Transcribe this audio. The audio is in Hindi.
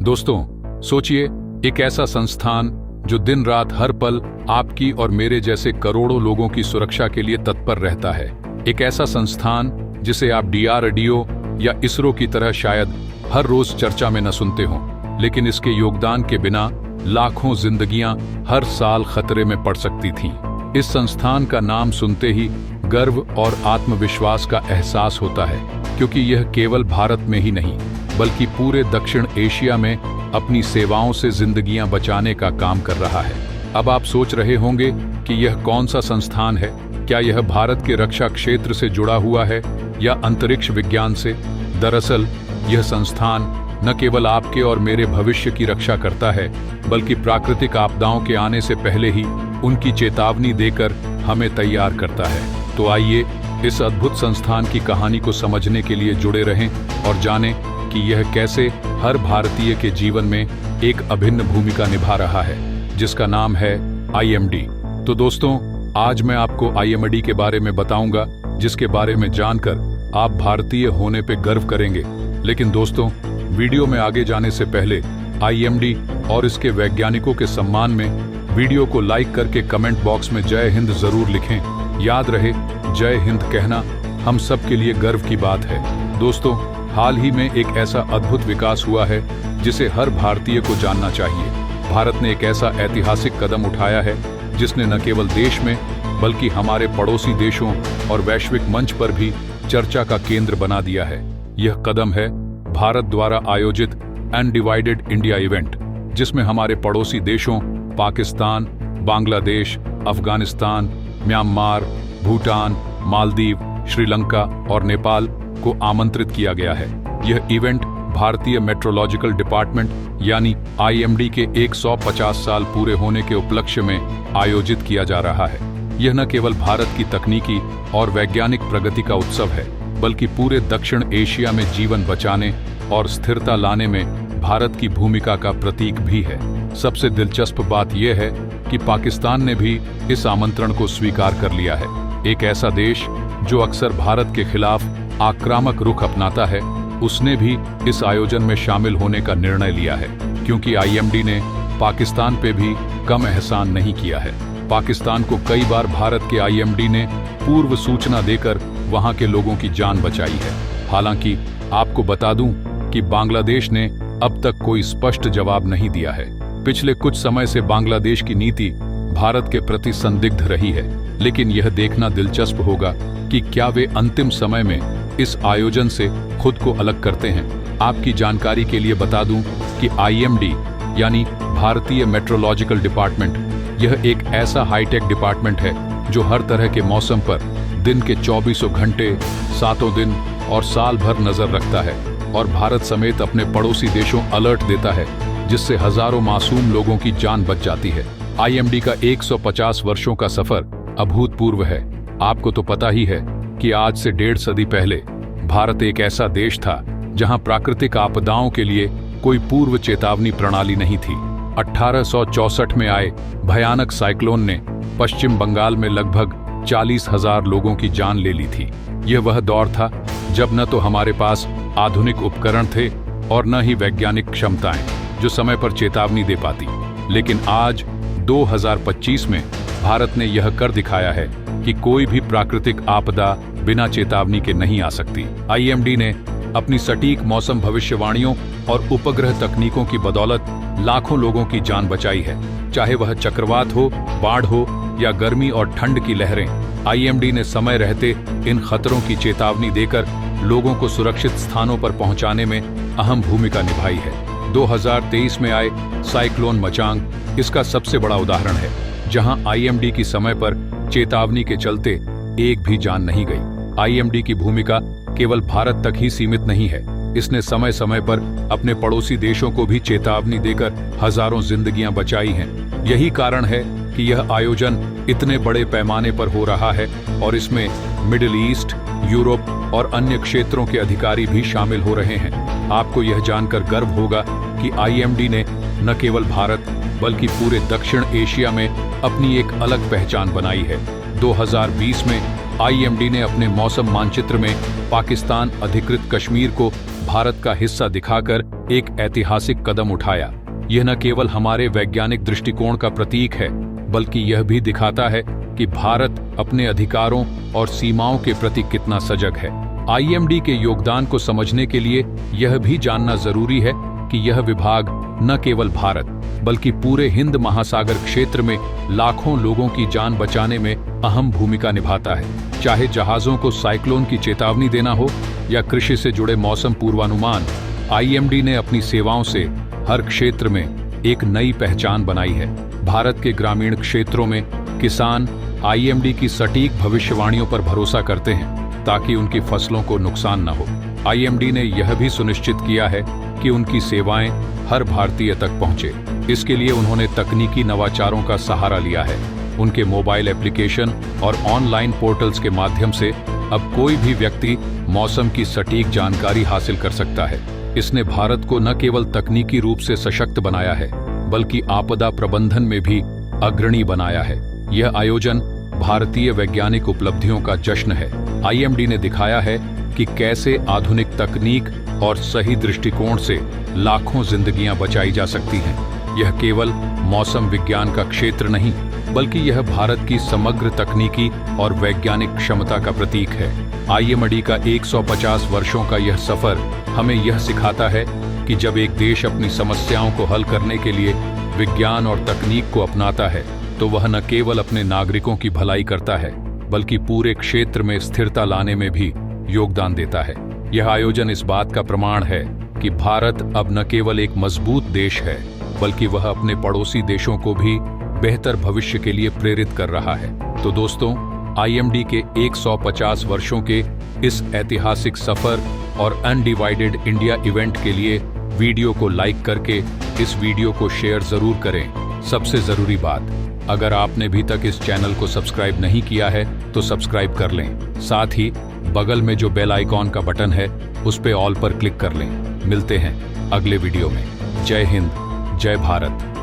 दोस्तों, सोचिए, एक ऐसा संस्थान जो दिन रात हर पल आपकी और मेरे जैसे करोड़ों लोगों की सुरक्षा के लिए तत्पर रहता है। एक ऐसा संस्थान जिसे आप DRDO या इसरो की तरह शायद हर रोज चर्चा में न सुनते हों, लेकिन इसके योगदान के बिना लाखों जिंदगियां हर साल खतरे में पड़ सकती थीं। इस संस्थान का नाम सुनते ही गर्व और आत्मविश्वास का एहसास होता है, क्योंकि यह केवल भारत में ही नहीं बल्कि पूरे दक्षिण एशिया में अपनी सेवाओं से जिंदगियां बचाने का काम कर रहा है। अब आप सोच रहे होंगे कि यह कौन सा संस्थान है। क्या यह भारत के रक्षा क्षेत्र से जुड़ा हुआ है या अंतरिक्ष विज्ञान से? दरअसल यह संस्थान न केवल आपके और मेरे भविष्य की रक्षा करता है, बल्कि प्राकृतिक आपदाओं के आने से पहले ही उनकी चेतावनी देकर हमें तैयार करता है। तो आइए इस अद्भुत संस्थान की कहानी को समझने के लिए जुड़े रहें और जानें कि यह कैसे हर भारतीय के जीवन में एक अभिन्न भूमिका निभा रहा है, जिसका नाम है IMD। तो दोस्तों, आज मैं आपको IMD के बारे में बताऊंगा, जिसके बारे में जानकर आप भारतीय होने पे गर्व करेंगे। लेकिन दोस्तों, वीडियो में आगे जाने से पहले IMD और इसके वैज्ञानिकों के सम्मान में वीडियो को लाइक करके कमेंट बॉक्स में जय हिंद जरूर लिखें। याद रहे, जय हिंद कहना हम सब के लिए गर्व की बात है। दोस्तों, हाल ही में एक ऐसा अद्भुत विकास हुआ है जिसे हर भारतीय को जानना चाहिए। भारत ने एक ऐसा ऐतिहासिक कदम उठाया है जिसने न केवल देश में बल्कि हमारे पड़ोसी देशों और वैश्विक मंच पर भी चर्चा का केंद्र बना दिया है। यह कदम है भारत द्वारा आयोजित अनडिवाइडेड इंडिया इवेंट, जिसमें हमारे पड़ोसी देशों पाकिस्तान, बांग्लादेश, अफगानिस्तान, म्यांमार, भूटान, मालदीव, श्रीलंका और नेपाल को आमंत्रित किया गया है। यह इवेंट भारतीय मेट्रोलॉजिकल डिपार्टमेंट यानी IMD के 150 साल पूरे होने के उपलक्ष्य में आयोजित किया जा रहा है। यह न केवल भारत की तकनीकी और वैज्ञानिक प्रगति का उत्सव है, बल्कि पूरे दक्षिण एशिया में जीवन बचाने और स्थिरता लाने में भारत की भूमिका का प्रतीक भी है। सबसे दिलचस्प बात यह है कि पाकिस्तान ने भी इस आमंत्रण को स्वीकार कर लिया है। एक ऐसा देश जो अक्सर भारत के खिलाफ आक्रामक रुख अपनाता है, उसने भी इस आयोजन में शामिल होने का निर्णय लिया है, क्योंकि IMD ने पाकिस्तान पे भी कम एहसान नहीं किया है। पाकिस्तान को कई बार भारत के IMD ने पूर्व सूचना देकर वहां के लोगों की जान बचाई है। हालांकि आपको बता दूं कि बांग्लादेश ने अब तक कोई स्पष्ट जवाब नहीं दिया है। पिछले कुछ समय से बांग्लादेश की नीति भारत के प्रति संदिग्ध रही है, लेकिन यह देखना दिलचस्प होगा कि क्या वे अंतिम समय में इस आयोजन से खुद को अलग करते हैं। आपकी जानकारी के लिए बता दूं कि IMD यानी भारतीय मेट्रोलॉजिकल डिपार्टमेंट, यह एक ऐसा हाईटेक डिपार्टमेंट है जो हर तरह के मौसम पर दिन के 24 घंटे, 7 दिन और साल भर नजर रखता है और भारत समेत अपने पड़ोसी देशों अलर्ट देता है, जिससे हजारों मासूम लोगों की जान बच जाती है। IMD का 150 वर्षों का सफर अभूतपूर्व है। आपको तो पता ही है कि आज से 1.5 सदी पहले भारत एक ऐसा देश था जहां प्राकृतिक आपदाओं के लिए कोई पूर्व चेतावनी प्रणाली नहीं थी। 1864 में आए भयानक साइक्लोन ने पश्चिम बंगाल में लगभग 40,000 लोगों की जान ले ली थी। यह वह दौर था जब न तो हमारे पास आधुनिक उपकरण थे और न ही वैज्ञानिक क्षमताएं जो समय पर चेतावनी दे पाती। लेकिन आज 2025 में भारत ने यह कर दिखाया है कि कोई भी प्राकृतिक आपदा बिना चेतावनी के नहीं आ सकती। IMD ने अपनी सटीक मौसम भविष्यवाणियों और उपग्रह तकनीकों की बदौलत लाखों लोगों की जान बचाई है। चाहे वह चक्रवात हो, बाढ़ हो या गर्मी और ठंड की लहरें, IMD ने समय रहते इन खतरों की चेतावनी देकर लोगों को सुरक्षित स्थानों पर पहुंचाने में अहम भूमिका निभाई है। 2023 में आए साइक्लोन मचांग इसका सबसे बड़ा उदाहरण है, जहां IMD की समय पर चेतावनी के चलते एक भी जान नहीं गई। IMD की भूमिका केवल भारत तक ही सीमित नहीं है। इसने समय समय पर अपने पड़ोसी देशों को भी चेतावनी देकर हजारों जिंदगियां बचाई हैं। यही कारण है कि यह आयोजन इतने बड़े पैमाने पर हो रहा है और इसमें मिडिल ईस्ट, यूरोप और अन्य क्षेत्रों के अधिकारी भी शामिल हो रहे हैं। आपको यह जानकर गर्व होगा कि IMD ने न केवल भारत बल्कि पूरे दक्षिण एशिया में अपनी एक अलग पहचान बनाई है। 2020 में IMD ने अपने मौसम मानचित्र में पाकिस्तान अधिकृत कश्मीर को भारत का हिस्सा दिखाकर एक ऐतिहासिक कदम उठाया। यह न केवल हमारे वैज्ञानिक दृष्टिकोण का प्रतीक है, बल्कि यह भी दिखाता है कि भारत अपने अधिकारों और सीमाओं के प्रति कितना सजग है। आईएमडी के योगदान को समझने के लिए यह भी जानना जरूरी है कि यह विभाग न केवल भारत बल्कि पूरे हिंद महासागर क्षेत्र में लाखों लोगों की जान बचाने में अहम भूमिका निभाता है। चाहे जहाजों को साइक्लोन की चेतावनी देना हो या कृषि से जुड़े मौसम पूर्वानुमान, आईएमडी ने अपनी सेवाओं से हर क्षेत्र में एक नई पहचान बनाई है। भारत के ग्रामीण क्षेत्रों में किसान आईएमडी की सटीक भविष्यवाणियों पर भरोसा करते हैं ताकि उनकी फसलों को नुकसान न हो। आईएमडी ने यह भी सुनिश्चित किया है कि उनकी सेवाएं हर भारतीय तक पहुंचे। इसके लिए उन्होंने तकनीकी नवाचारों का सहारा लिया है। उनके मोबाइल एप्लीकेशन और ऑनलाइन पोर्टल्स के माध्यम से अब कोई भी व्यक्ति मौसम की सटीक जानकारी हासिल कर सकता है। इसने भारत को न केवल तकनीकी रूप से सशक्त बनाया है, बल्कि आपदा प्रबंधन में भी अग्रणी बनाया है। यह आयोजन भारतीय वैज्ञानिक उपलब्धियों का जश्न है। आईएमडी ने दिखाया है कि कैसे आधुनिक तकनीक और सही दृष्टिकोण से लाखों जिंदगियां बचाई जा सकती हैं। यह केवल मौसम विज्ञान का क्षेत्र नहीं, बल्कि यह भारत की समग्र तकनीकी और वैज्ञानिक क्षमता का प्रतीक है। आईएमडी का 150 वर्षों का यह सफर हमें यह सिखाता है कि जब एक देश अपनी समस्याओं को हल करने के लिए विज्ञान और तकनीक को अपनाता है, तो वह न केवल अपने नागरिकों की भलाई करता है, बल्कि पूरे क्षेत्र में स्थिरता लाने में भी योगदान देता है। यह आयोजन इस बात का प्रमाण है कि भारत अब न केवल एक मजबूत देश है, बल्कि वह अपने पड़ोसी देशों को भी बेहतर भविष्य के लिए प्रेरित कर रहा है। तो दोस्तों, आईएमडी के 150 वर्षों के इस ऐतिहासिक सफर और अनडिवाइडेड इंडिया इवेंट के लिए वीडियो को लाइक करके इस वीडियो को शेयर जरूर करें। सबसे जरूरी बात, अगर आपने अभी तक इस चैनल को सब्सक्राइब नहीं किया है तो सब्सक्राइब कर लें। साथ ही बगल में जो बेल आइकॉन का बटन है उस पे ऑल पर क्लिक कर लें। मिलते हैं अगले वीडियो में। जय हिंद, जय भारत।